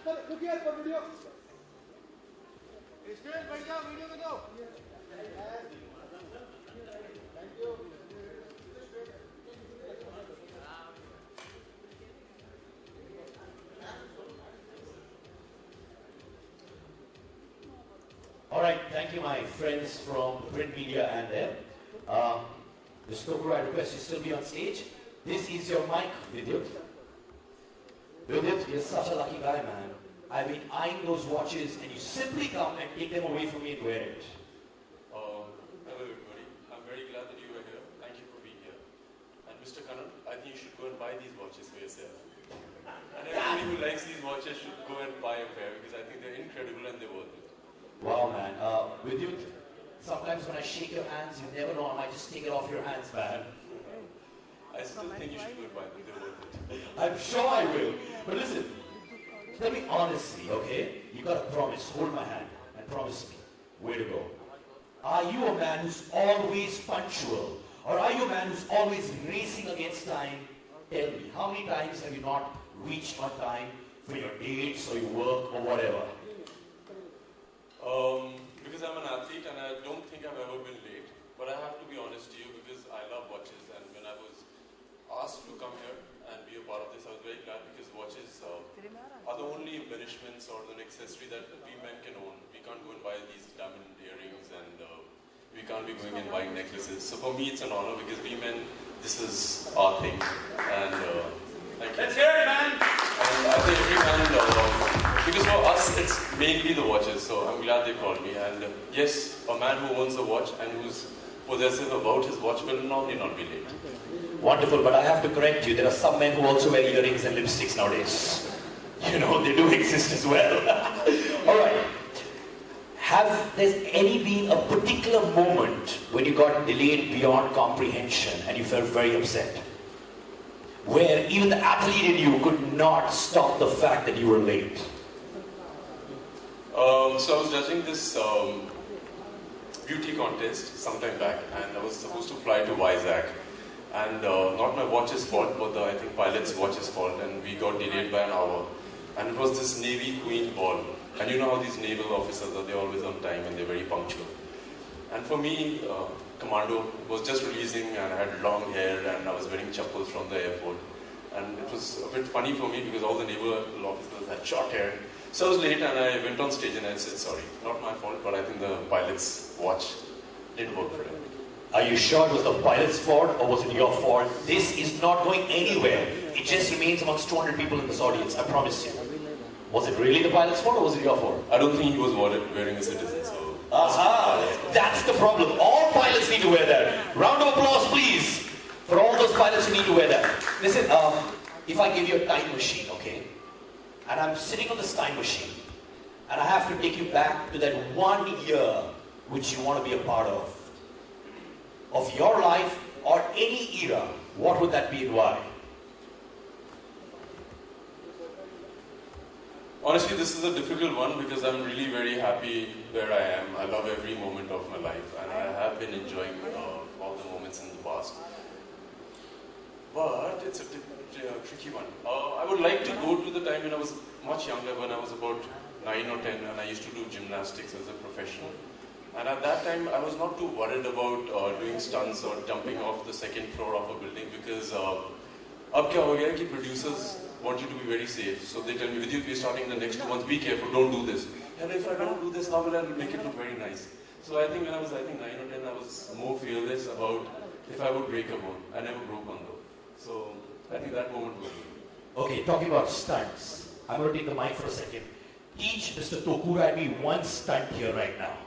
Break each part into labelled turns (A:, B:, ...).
A: Look here for video.
B: Student, बैठ जाओ, video में जाओ.
A: Thank you.
C: All right, thank you, my friends from print media and there. Mr. Tokuru, I request you still be on stage. This is your mic, Vidyut. Vidyut, you're such a lucky guy, man. I've been eyeing those watches, and you simply come and take them away from me and wear it.
D: Hello, everybody. I'm very glad that you were here. Thank you for being here. And Mr. Kannan, I think you should go and buy these watches for yourself. And everybody who likes these watches should go and buy a pair because I think they're incredible and they're worth it.
C: Wow, man. Vidyut, sometimes when I shake your hands, you never know, I might just take it off your hands, man.
D: I still think you should go and buy them. They're worth it.
C: I'm sure I will. But listen, tell me honestly, okay? You got to promise. Hold my hand and promise me. Where to go? Are you a man who's always punctual? Or are you a man who's always racing against time? Tell me, how many times have you not reached on time for your dates or your work or whatever?
D: Because I'm an athlete and I don't think I've ever been late. But I have to be honest to you because I love watches, and when I was asked to come here and be a part of this, I was very glad because watches are the only embellishments or the accessory that we men can own. We can't go and buy these diamond earrings, and we can't be going and buying necklaces. So for me it's an honor because we men, this is our thing. And thank you.
C: Let's hear it, man!
D: And I think every man, because for us it's mainly the watches, so I'm glad they called me. And yes, a man who owns a watch and who's possessive about his watch will normally not be late.
C: Wonderful, but I have to correct you. There are some men who also wear earrings and lipsticks nowadays. You know, they do exist as well. All right. Have there been a particular moment when you got delayed beyond comprehension and you felt very upset? Where even the athlete in you could not stop the fact that you were late?
D: So I was judging this beauty contest sometime back, and I was supposed to fly to Vizag. And not my watch's fault, but I think pilot's watch's fault, and we got delayed by an hour. And it was this Navy Queen ball. And you know how these naval officers are, they're always on time and they're very punctual. And for me, Commando was just releasing and I had long hair and I was wearing chappals from the airport. And it was a bit funny for me because all the naval officers had short hair. So I was late and I went on stage and I said, sorry, not my fault, but I think the pilot's watch didn't work for him.
C: Are you sure it was the pilot's fault or was it your fault? This is not going anywhere. It just remains amongst 200 people in this audience, I promise you. Was it really the pilot's fault or was it your fault?
D: I don't think he was wearing a citizen, so...
C: Aha! That's the problem. All pilots need to wear that. Round of applause, please, for all those pilots who need to wear that. Listen, if I give you a time machine, okay, and I'm sitting on this time machine, and I have to take you back to that 1 year which you want to be a part of your life or any era, what would that be and why?
D: Honestly, this is a difficult one because I'm really very happy where I am. I love every moment of my life and I have been enjoying all the moments in the past. But it's a tricky one. I would like to go to the time when I was much younger, when I was about 9 or 10 and I used to do gymnastics as a professional. And at that time, I was not too worried about doing stunts or jumping off the second floor of a building because अब क्या हो गया कि producers want you to be very safe. So they tell me, Vidyut, we're starting the next 2 months, be careful, don't do this. And if I don't do this, how will I make it look very nice? So I think when I was 9 or 10, I was more fearless about if I would break a bone. I never broke one though. So I think that moment was good.
C: Okay, talking about stunts, I'm going to take the mic for a second. Teach Mr. Tokuru and me one stunt here right now.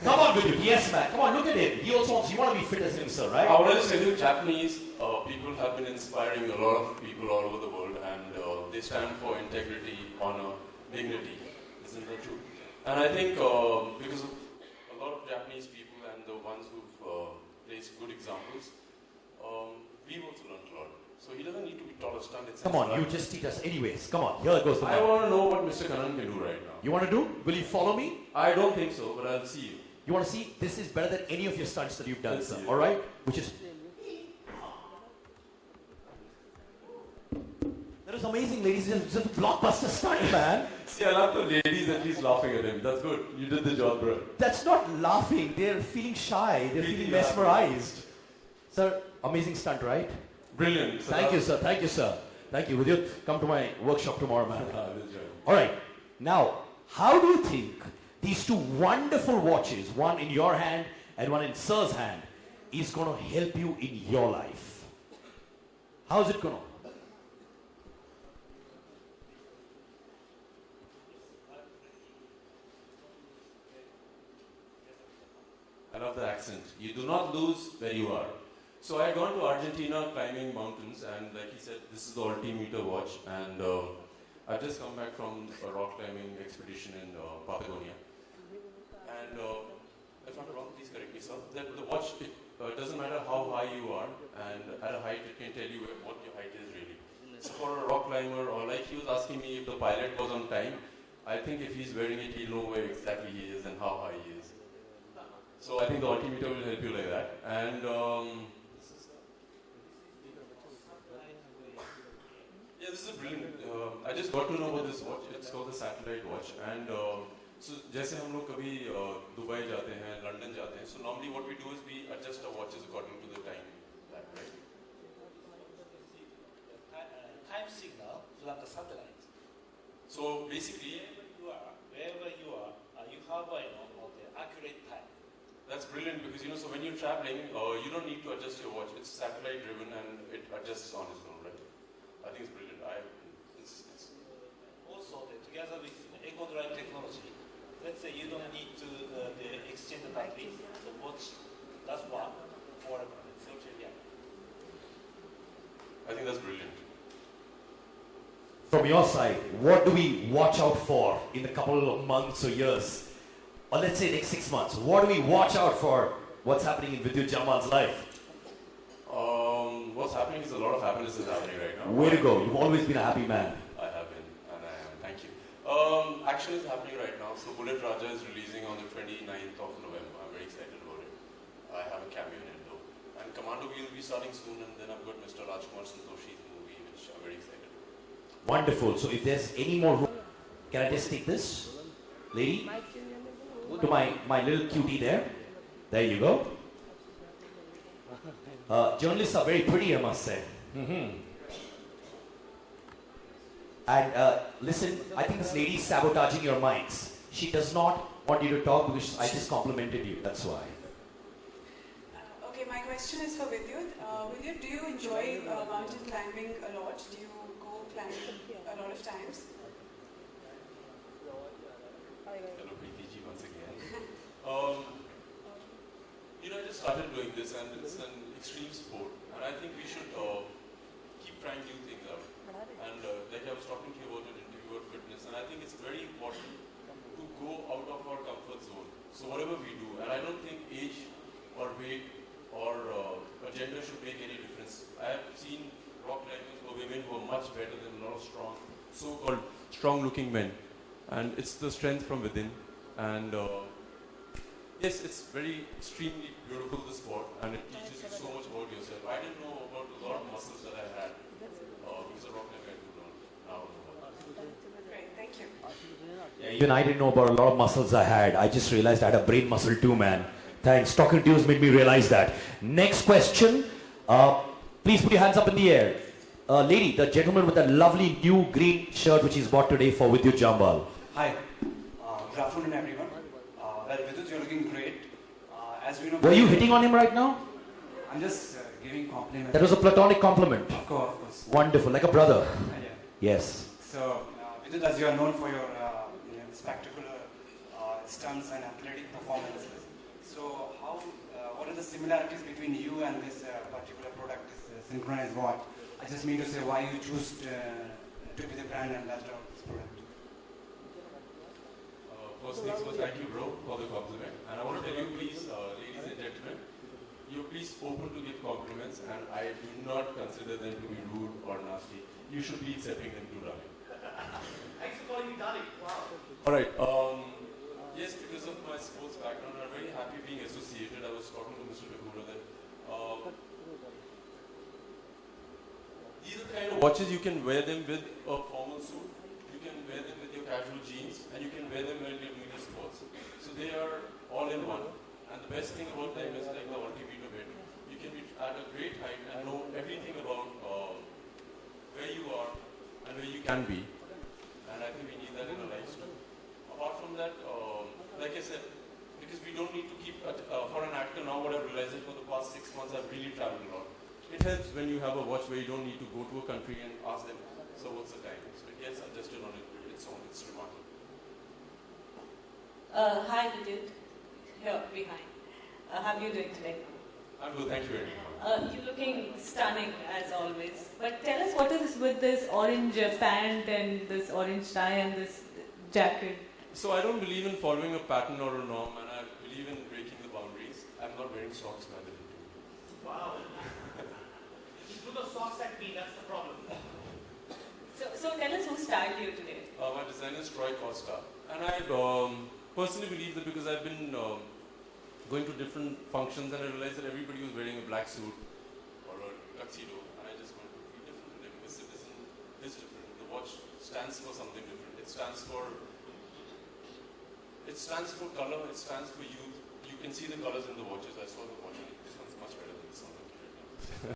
C: Come on, Vidyut. Yes, man. Come on, look at him. He also wants, you want to be fit as himself, right?
D: I want to tell you, Japanese people have been inspiring a lot of people all over the world, and they stand for integrity, honor, dignity. Isn't that true? And I think because of a lot of Japanese people and the ones who've placed good examples, we've also learned a lot. So he doesn't need to be taught a stunt.
C: Come on, you just teach us. Anyways, come on. Here goes the mic.
D: I want to know what Mr. Kannan can do right now.
C: You want to do? Will you follow me?
D: I don't think so, but I'll see you.
C: You want to see? This is better than any of your stunts that you've done,
D: Let's
C: sir.
D: see it.
C: All right? Which is... There is a amazing, ladies. It's a blockbuster stunt, man.
D: See, I love the ladies at least laughing at him. That's good. You did the job, bro.
C: That's not laughing. They're feeling shy. They're feeling mesmerized. Sir, amazing stunt, right?
D: Brilliant. So
C: Thank you, sir. Thank you, sir. Thank you. Vidyut, come to my workshop tomorrow, man. All right. Now, how do you think these two wonderful watches, one in your hand and one in Sir's hand, is going to help you in your life? How's it going to?
D: I love the accent. You do not lose where you are. So I had gone to Argentina climbing mountains, and like he said, this is the altimeter watch, and I've just come back from a rock climbing expedition in Patagonia. And if I'm wrong, please correct me, sir. That the watch, it doesn't matter how high you are, and at a height, it can tell you what your height is really. So for a rock climber, or like he was asking me if the pilot was on time, I think if he's wearing it, he'll know where exactly he is and how high he is. So I think the altimeter will help you like that. And yeah, this is brilliant. I just got to know about this watch. It's called the satellite watch. And so जैसे हम लोग कभी Dubai जाते हैं, London जाते हैं. So normally what we do is we adjust our watches according to the time. Right?
B: Time signal from the satellite.
D: So basically,
B: Wherever you are, you have the accurate time.
D: that's brilliant because so when you're traveling, you don't need to adjust your watch. It's satellite driven and it adjusts on its own, right? I think it's brilliant. It's
B: Also, together with Eco Drive technology, let's say you don't need to exchange the battery, the watch does work forever.
D: I think that's brilliant.
C: From your side, what do we watch out for in a couple of months or years? Or let's say next 6 months. What do we watch out for? What's happening in Vidyut Jamwal's life?
D: What's happening is a lot of happiness is happening right now.
C: Way to go. You've always been a happy man.
D: I have been, and I am. Thank you. Action is happening right now. So Bullet Raja is releasing on the 29th of November. I'm very excited about it. I have a cameo in it though. And Commando will be starting soon, and then I've got Mr. Rajkumar Santoshi's movie, which I'm very excited about.
C: Wonderful. So if there's any more room, can I just take this? Lady? To my little cutie there. There you go. Journalists are very pretty, I must say. And listen, I think this lady is sabotaging your mics. She does not want you to talk because I just complimented you. That's why.
E: Okay, my question is for Vidyut. Vidyut, do you enjoy mountain climbing a lot? Do you go climbing a lot of times?
D: Hello, Preeti ji, once again. I just started doing this, and it's an extreme sport, and I think we should keep trying new things out. And like I was talking to you about an interview about fitness, and I think it's very important to go out of our comfort zone. So whatever we do, and I don't think age or weight or gender should make any difference. I have seen rock climbers or women who are much better than a lot of so-called strong-looking men, and it's the strength from within. And yes, it's very extremely beautiful, the sport, and it teaches you so much about yourself. I didn't know about a lot of muscles that I had because of rock climbing. I do now know about it.
E: Great, thank you.
C: Yeah, even I didn't know about a lot of muscles I had. I just realized I had a brain muscle too, man. Thanks. Talking to you has made me realize that. Next question. Please put your hands up in the air. Lady, the gentleman with that lovely new green shirt which he's bought today for Vidyut Jamwal.
F: Hi. Good afternoon, everyone. Well, Vidyut, you're looking great. As we know,
C: Were you hitting on him right now?
F: I'm just giving compliments.
C: That was a platonic compliment.
F: Of course.
C: Wonderful, like a brother.
F: Yeah.
C: Yes.
F: So, Vidyut, as you are known for your spectacular stunts and athletic performances. So, what are the similarities between you and this particular product, this synchronized watch? I just mean to say why you choose to be the brand ambassador of this product.
D: First things first, thank you, bro, for the compliment. And I want to tell you, please, ladies and gentlemen, you're please open to give compliments, and I do not consider them to be rude or nasty. You should be accepting them too, darling.
B: Thanks for calling me darling. Wow.
D: All right. Yes, because of my sports background, I'm very happy being associated. I was talking to Mr. Bekura that these are kind of watches you can wear them with a formal suit, you can wear them with your casual jeans, and you can wear them when you're doing your sports. So they are all in one. And the best thing about them is like the altimeter bit. You can be at a great height and know everything about where you are and where you can be. And I think we need that in our lives too. Apart from that, like I said, because we don't need to keep, for an actor now, what I've realized is for the past 6 months I've really traveled a lot. It helps when you have a watch where you don't need to go to a country and ask them, so what's the time? So it gets adjusted on its own. It's remarkable.
G: Hi, Vidyut. Here, behind. How are you doing today?
D: I'm good, thank you very much.
G: You're looking stunning, as always. But tell us what is with this orange pant and this orange tie and this jacket?
D: So I don't believe in following a pattern or a norm, and I believe in breaking the boundaries. I'm not wearing socks, by the way.
C: Wow. You threw the socks at me, that's the problem.
G: So tell us who styled you today.
D: My designer is Troy Costa, and I personally believe that because I've been going to different functions and I realized that everybody was wearing a black suit or a tuxedo, and I just wanted to be different today because citizen is different. The watch stands for something different. It stands for color, it stands for youth. You can see the colors in the watches. I saw the watch and it becomes much better than the sun.